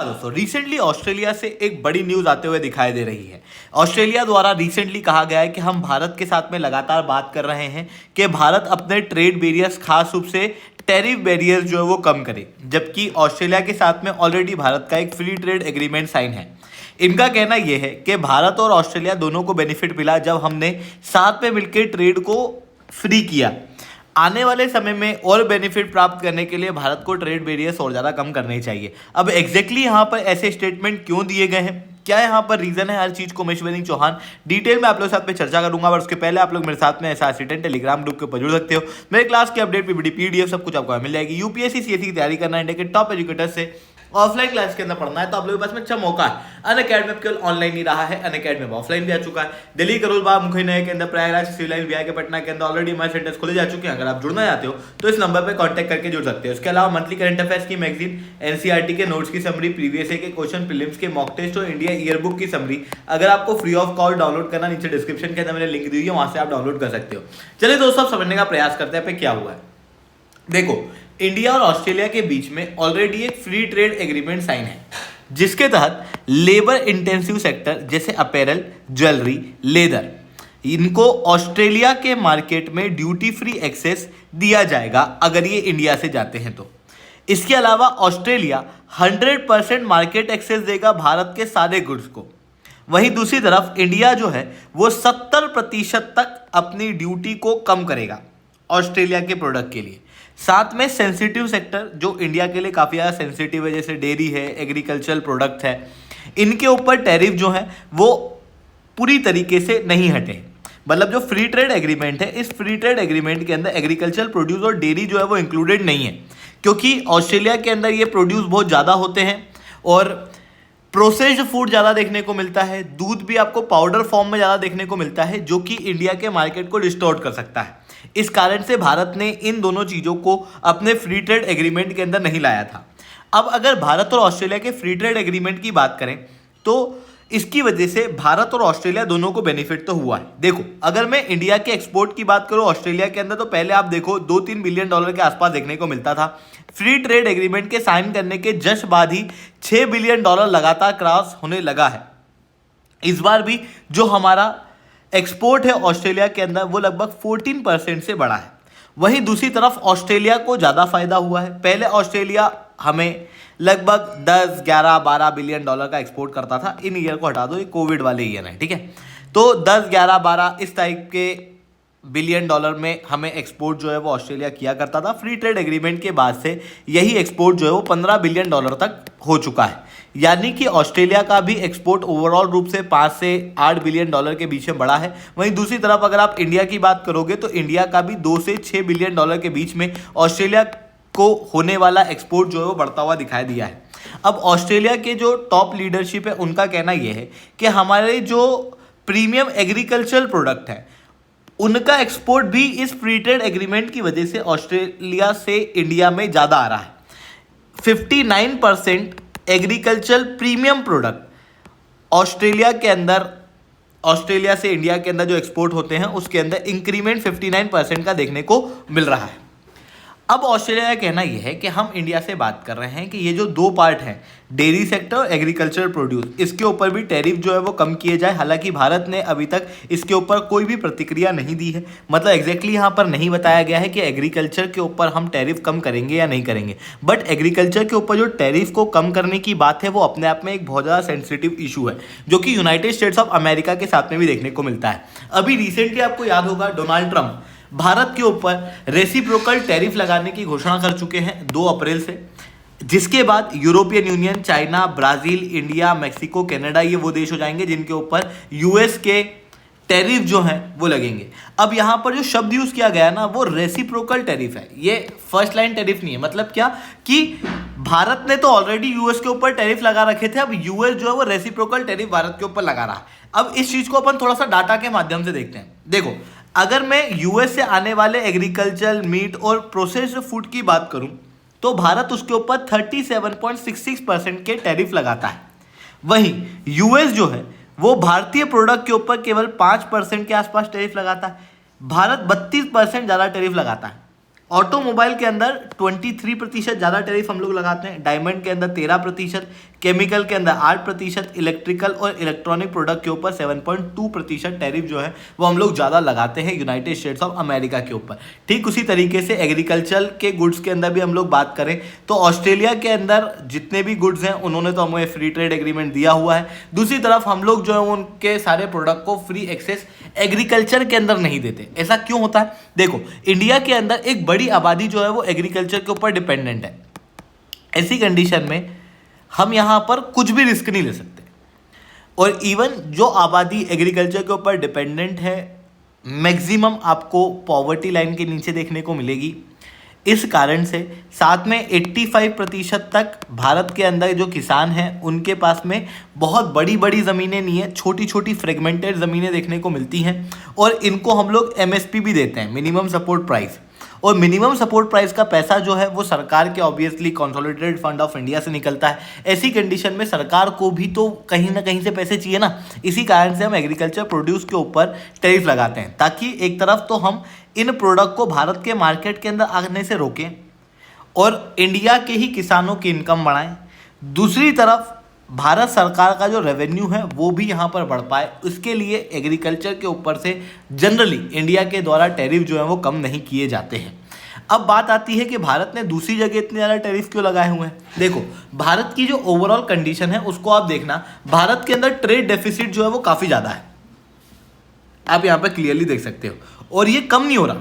दोस्तों recently Australia से एक बड़ी न्यूज आते हुए दिखाई दे रही है। ऑस्ट्रेलिया द्वारा रिसेंटली कहा गया है कि हम भारत के साथ में लगातार बात कर रहे हैं कि भारत अपने ट्रेड बैरियर्स खास रूप से टैरिफ बैरियर्स जो है वो कम करे, जबकि ऑस्ट्रेलिया के साथ में ऑलरेडी भारत का एक फ्री ट्रेड एग्रीमेंट साइन है। इनका कहना यह है कि भारत और ऑस्ट्रेलिया दोनों को बेनिफिट मिला जब हमने साथ में मिलकर ट्रेड को फ्री किया। आने वाले समय में और बेनिफिट प्राप्त करने के लिए भारत को ट्रेड बैरियर्स और ज़्यादा कम करने चाहिए। अब एग्जैक्टली यहाँ पर ऐसे स्टेटमेंट क्यों दिए गए हैं, क्या यहाँ पर रीजन है, हर चीज को मैं शिवलिंग चौहान डिटेल में आप लोग साथ में चर्चा करूंगा। और उसके पहले आप लोग मेरे साथ में SRC10 टेलीग्राम ग्रुप के ऊपर जुड़ सकते हो। मेरे क्लास की अपडेट पीपीटी PDF सब कुछ आपको मिल जाएगी। यूपीएससी CSE की तैयारी करना है, इंडिया के टॉप एजुकेटर्स से ऑफलाइन क्लास के अंदर पढ़ना है तो आप लोगों के पास में अच्छा मौका है। अनअकैडमी केवल ऑनलाइन ही रहा है, अनअकैडमी में ऑफलाइन भी आ चुका है। दिल्ली, करोलबाग, मुखई नगर के अंदर, प्रयागराज, सिविल लाइन, बिहार के पटना के अंदर ऑलरेडी हमारे सेंटर्स खोले जा चुके हैं। अगर आप जुड़ना चाहते हो तो इस नंबर पर कॉन्टैक्ट करके जुड़ सकते हो। इसके अलावा मंथली करंट अफेयर्स की मैगजीन, NCERT के नोट्स की समरी, प्रीवियस के क्वेश्चन, प्रीलिम्स के मॉक टेस्ट और इंडिया ईयर बुक की समरी अगर आपको फ्री ऑफ कॉल डाउनलोड करना, नीचे डिस्क्रिप्शन के अंदर मैंने लिंक दी हुई है, वहां से आप डाउनलोड कर सकते हो। चलिए दोस्तों, अब समझने का प्रयास करते हैं पे क्या हुआ है। देखो, इंडिया और ऑस्ट्रेलिया के बीच में ऑलरेडी एक फ्री ट्रेड एग्रीमेंट साइन है, जिसके तहत लेबर इंटेंसिव सेक्टर जैसे अपैरल, ज्वेलरी, लेदर, इनको ऑस्ट्रेलिया के मार्केट में ड्यूटी फ्री एक्सेस दिया जाएगा अगर ये इंडिया से जाते हैं तो। इसके अलावा ऑस्ट्रेलिया 100% मार्केट एक्सेस देगा भारत के सारे गुड्स को। वहीं दूसरी तरफ इंडिया जो है वो 70% तक अपनी ड्यूटी को कम करेगा ऑस्ट्रेलिया के प्रोडक्ट के लिए। साथ में सेंसिटिव सेक्टर जो इंडिया के लिए काफ़ी ज़्यादा सेंसिटिव है, जैसे डेयरी है, एग्रीकल्चरल प्रोडक्ट है, इनके ऊपर टैरिफ जो है वो पूरी तरीके से नहीं हटे। मतलब जो फ्री ट्रेड एग्रीमेंट है, इस फ्री ट्रेड एग्रीमेंट के अंदर एग्रीकल्चरल प्रोड्यूस और डेयरी जो है वो इंक्लूडेड नहीं है, क्योंकि ऑस्ट्रेलिया के अंदर ये प्रोड्यूस बहुत ज़्यादा होते हैं और प्रोसेस्ड फूड ज़्यादा देखने को मिलता है। दूध भी आपको पाउडर फॉर्म में ज़्यादा देखने को मिलता है, जो कि इंडिया के मार्केट को डिस्टॉर्ट कर सकता है। इस कारण से भारत ने इन दोनों चीज़ों को अपने फ्री ट्रेड एग्रीमेंट के अंदर नहीं लाया था। अब अगर भारत और ऑस्ट्रेलिया के फ्री ट्रेड एग्रीमेंट की बात करें तो इसकी वजह से भारत और ऑस्ट्रेलिया दोनों को बेनिफिट तो हुआ है। देखो, अगर मैं इंडिया के एक्सपोर्ट की बात करूं ऑस्ट्रेलिया के अंदर, तो पहले आप देखो $2-3 बिलियन के आसपास देखने को मिलता था। फ्री ट्रेड एग्रीमेंट के साइन करने के जस्ट बाद ही $6 बिलियन लगातार क्रॉस होने लगा है। इस बार भी जो हमारा एक्सपोर्ट है ऑस्ट्रेलिया के अंदर वो लगभग 14% से बढ़ा है। वहीं दूसरी तरफ ऑस्ट्रेलिया को ज़्यादा फायदा हुआ है। पहले ऑस्ट्रेलिया हमें लगभग 10, 11, 12 बिलियन डॉलर का एक्सपोर्ट करता था। इन ईयर को हटा दो, ये कोविड वाले ईयर है, ठीक है। तो 10, 11, 12 इस टाइप के बिलियन डॉलर में हमें एक्सपोर्ट जो है वो ऑस्ट्रेलिया किया करता था। फ्री ट्रेड एग्रीमेंट के बाद से यही एक्सपोर्ट जो है वो $15 बिलियन तक हो चुका है। यानी कि ऑस्ट्रेलिया का भी एक्सपोर्ट ओवरऑल रूप से 5 से 8 बिलियन डॉलर के बीच में बढ़ा है। वहीं दूसरी तरफ अगर आप इंडिया की बात करोगे तो इंडिया का भी 2 से 6 बिलियन डॉलर के बीच में ऑस्ट्रेलिया को होने वाला एक्सपोर्ट जो है वो बढ़ता हुआ दिखाई दिया है। अब ऑस्ट्रेलिया के जो टॉप लीडरशिप है उनका कहना यह है कि हमारे जो प्रीमियम एग्रीकल्चरल प्रोडक्ट है उनका एक्सपोर्ट भी इस फ्री ट्रेड एग्रीमेंट की वजह से ऑस्ट्रेलिया से इंडिया में ज़्यादा आ रहा है। 59% एग्रीकल्चरल प्रीमियम प्रोडक्ट ऑस्ट्रेलिया के अंदर, ऑस्ट्रेलिया से इंडिया के अंदर जो एक्सपोर्ट होते हैं उसके अंदर इंक्रीमेंट 59% का देखने को मिल रहा है। अब ऑस्ट्रेलिया का कहना यह है कि हम इंडिया से बात कर रहे हैं कि ये जो दो पार्ट हैं, डेयरी सेक्टर और एग्रीकल्चर प्रोड्यूस, इसके ऊपर भी टैरिफ जो है वो कम किए जाए। हालांकि भारत ने अभी तक इसके ऊपर कोई भी प्रतिक्रिया नहीं दी है। मतलब एग्जैक्टली यहाँ पर नहीं बताया गया है कि एग्रीकल्चर के ऊपर हम टैरिफ कम करेंगे या नहीं करेंगे। बट एग्रीकल्चर के ऊपर जो टैरिफ को कम करने की बात है वो अपने आप में एक बहुत ज़्यादा सेंसिटिव इशू है, जो कि यूनाइटेड स्टेट्स ऑफ अमेरिका के साथ में भी देखने को मिलता है। अभी रिसेंटली आपको याद होगा डोनाल्ड ट्रंप भारत के ऊपर रेसिप्रोकल टैरिफ लगाने की घोषणा कर चुके हैं 2 अप्रैल से, जिसके बाद European union, China, Brazil, India, Mexico, Canada, ये वो देश हो जाएंगे जिनके ऊपर यूएस के टैरिफ जो हैं वो लगेंगे। अब यहाँ पर जो शब्द यूज किया गया ना वो रेसिप्रोकल टैरिफ है, ये फर्स्ट लाइन टैरिफ नहीं है। मतलब क्या कि भारत ने तो ऑलरेडी यूएस के ऊपर टैरिफ लगा रखे थे, अब यूएस जो है वो रेसिप्रोकल टैरिफ भारत के ऊपर लगा रहा है। अब इस चीज को अपन थोड़ा सा डाटा के माध्यम से देखते हैं। देखो, अगर मैं यूएस से आने वाले एग्रीकल्चर, मीट और प्रोसेस्ड फूड की बात करूं तो भारत उसके ऊपर 37.66% के टैरिफ लगाता है। वहीं यूएस जो है वो भारतीय प्रोडक्ट के ऊपर केवल 5% के आसपास टैरिफ लगाता है। भारत 32% ज़्यादा टैरिफ लगाता है। ऑटोमोबाइल के अंदर 23% ज़्यादा टैरिफ हम लोग लगाते हैं, डायमंड के अंदर 13%, केमिकल के अंदर 8%, इलेक्ट्रिकल और इलेक्ट्रॉनिक प्रोडक्ट के ऊपर 7.2% टैरिफ जो है वो हम लोग ज़्यादा लगाते हैं यूनाइटेड स्टेट्स ऑफ अमेरिका के ऊपर। ठीक उसी तरीके से एग्रीकल्चर के गुड्स के अंदर भी हम लोग बात करें तो ऑस्ट्रेलिया के अंदर जितने भी गुड्स हैं उन्होंने तो हमें फ्री ट्रेड एग्रीमेंट दिया हुआ है, दूसरी तरफ हम लोग जो है उनके सारे प्रोडक्ट को फ्री एक्सेस एग्रीकल्चर के अंदर नहीं देते। ऐसा क्यों होता है? देखो, इंडिया के अंदर एक बड़ी आबादी जो है वो एग्रीकल्चर के ऊपर डिपेंडेंट है। ऐसी कंडीशन में हम यहाँ पर कुछ भी रिस्क नहीं ले सकते, और इवन जो आबादी एग्रीकल्चर के ऊपर डिपेंडेंट है मैक्सिमम आपको पॉवर्टी लाइन के नीचे देखने को मिलेगी। इस कारण से साथ में 85% तक भारत के अंदर जो किसान हैं उनके पास में बहुत बड़ी बड़ी ज़मीनें नहीं है, छोटी छोटी फ्रेगमेंटेड ज़मीनें देखने को मिलती हैं, और इनको हम लोग MSP भी देते हैं, मिनिमम सपोर्ट प्राइस। और मिनिमम सपोर्ट प्राइस का पैसा जो है वो सरकार के obviously consolidated fund of India से निकलता है। ऐसी कंडीशन में सरकार को भी तो कहीं ना कहीं से पैसे चाहिए ना, इसी कारण से हम एग्रीकल्चर प्रोड्यूस के ऊपर टैरिफ लगाते हैं, ताकि एक तरफ तो हम इन प्रोडक्ट को भारत के मार्केट के अंदर आने से रोकें और इंडिया के ही किसानों की इनकम बढ़ाएं, दूसरी तरफ भारत सरकार का जो रेवेन्यू है वो भी यहाँ पर बढ़ पाए। इसके लिए एग्रीकल्चर के ऊपर से जनरली इंडिया के द्वारा टैरिफ जो है वो कम नहीं किए जाते हैं। अब बात आती है कि भारत ने दूसरी जगह इतने ज़्यादा टैरिफ क्यों लगाए हुए हैं। देखो, भारत की जो ओवरऑल कंडीशन है उसको आप देखना, भारत के अंदर ट्रेड डेफिसिट जो है वो काफ़ी ज़्यादा है, आप यहाँ पर क्लियरली देख सकते हो, और ये कम नहीं हो रहा,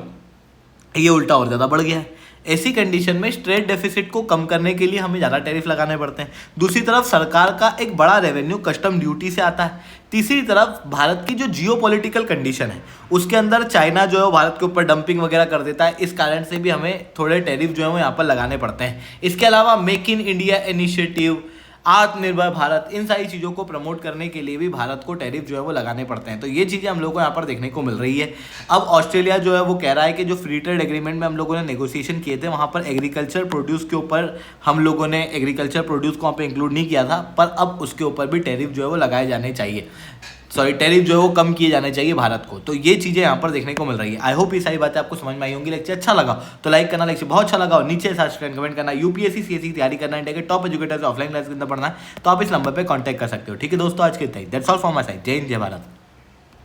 ये उल्टा और ज़्यादा बढ़ गया है। ऐसी कंडीशन में ट्रेड डेफिसिट को कम करने के लिए हमें ज़्यादा टैरिफ लगाने पड़ते हैं। दूसरी तरफ सरकार का एक बड़ा रेवेन्यू कस्टम ड्यूटी से आता है। तीसरी तरफ भारत की जो जियोपॉलिटिकल कंडीशन है उसके अंदर चाइना जो है वो भारत के ऊपर डंपिंग वगैरह कर देता है, इस कारण से भी हमें थोड़े टैरिफ जो है वो यहाँ पर लगाने पड़ते हैं। इसके अलावा मेक इन इंडिया इनिशिएटिव, आत्मनिर्भर भारत, इन सारी चीज़ों को प्रमोट करने के लिए भी भारत को टैरिफ जो है वो लगाने पड़ते हैं। तो ये चीज़ें हम लोगों को यहाँ पर देखने को मिल रही है। अब ऑस्ट्रेलिया जो है वो कह रहा है कि जो फ्री ट्रेड एग्रीमेंट में हम लोगों ने नेगोशिएशन किए थे वहाँ पर एग्रीकल्चर प्रोड्यूस के ऊपर हम लोगों ने एग्रीकल्चर प्रोड्यूस को वहाँ पर इंक्लूड नहीं किया था, पर अब उसके ऊपर भी टैरिफ जो है वो लगाए जाने चाहिए, टैरिफ जो है वो कम किए जाने चाहिए भारत को। तो ये चीज़ें यहाँ पर देखने को मिल रही है। आई होप ये सारी बातें आपको समझ में आई होंगी। लेक्चर अच्छा लगा तो लाइक करना, लेक्चर बहुत अच्छा लगा और नीचे सर्च कमेंट करना। UPSC CSE की तैयारी करना है, टॉप एजुकेटर से ऑफलाइन क्लास के अंदर पढ़ना है तो आप इस नंबर पर कॉन्टैक्ट कर सकते हो। ठीक है दोस्तों, आज के इतना ही। That's all from my side. जय हिंद, जय भारत।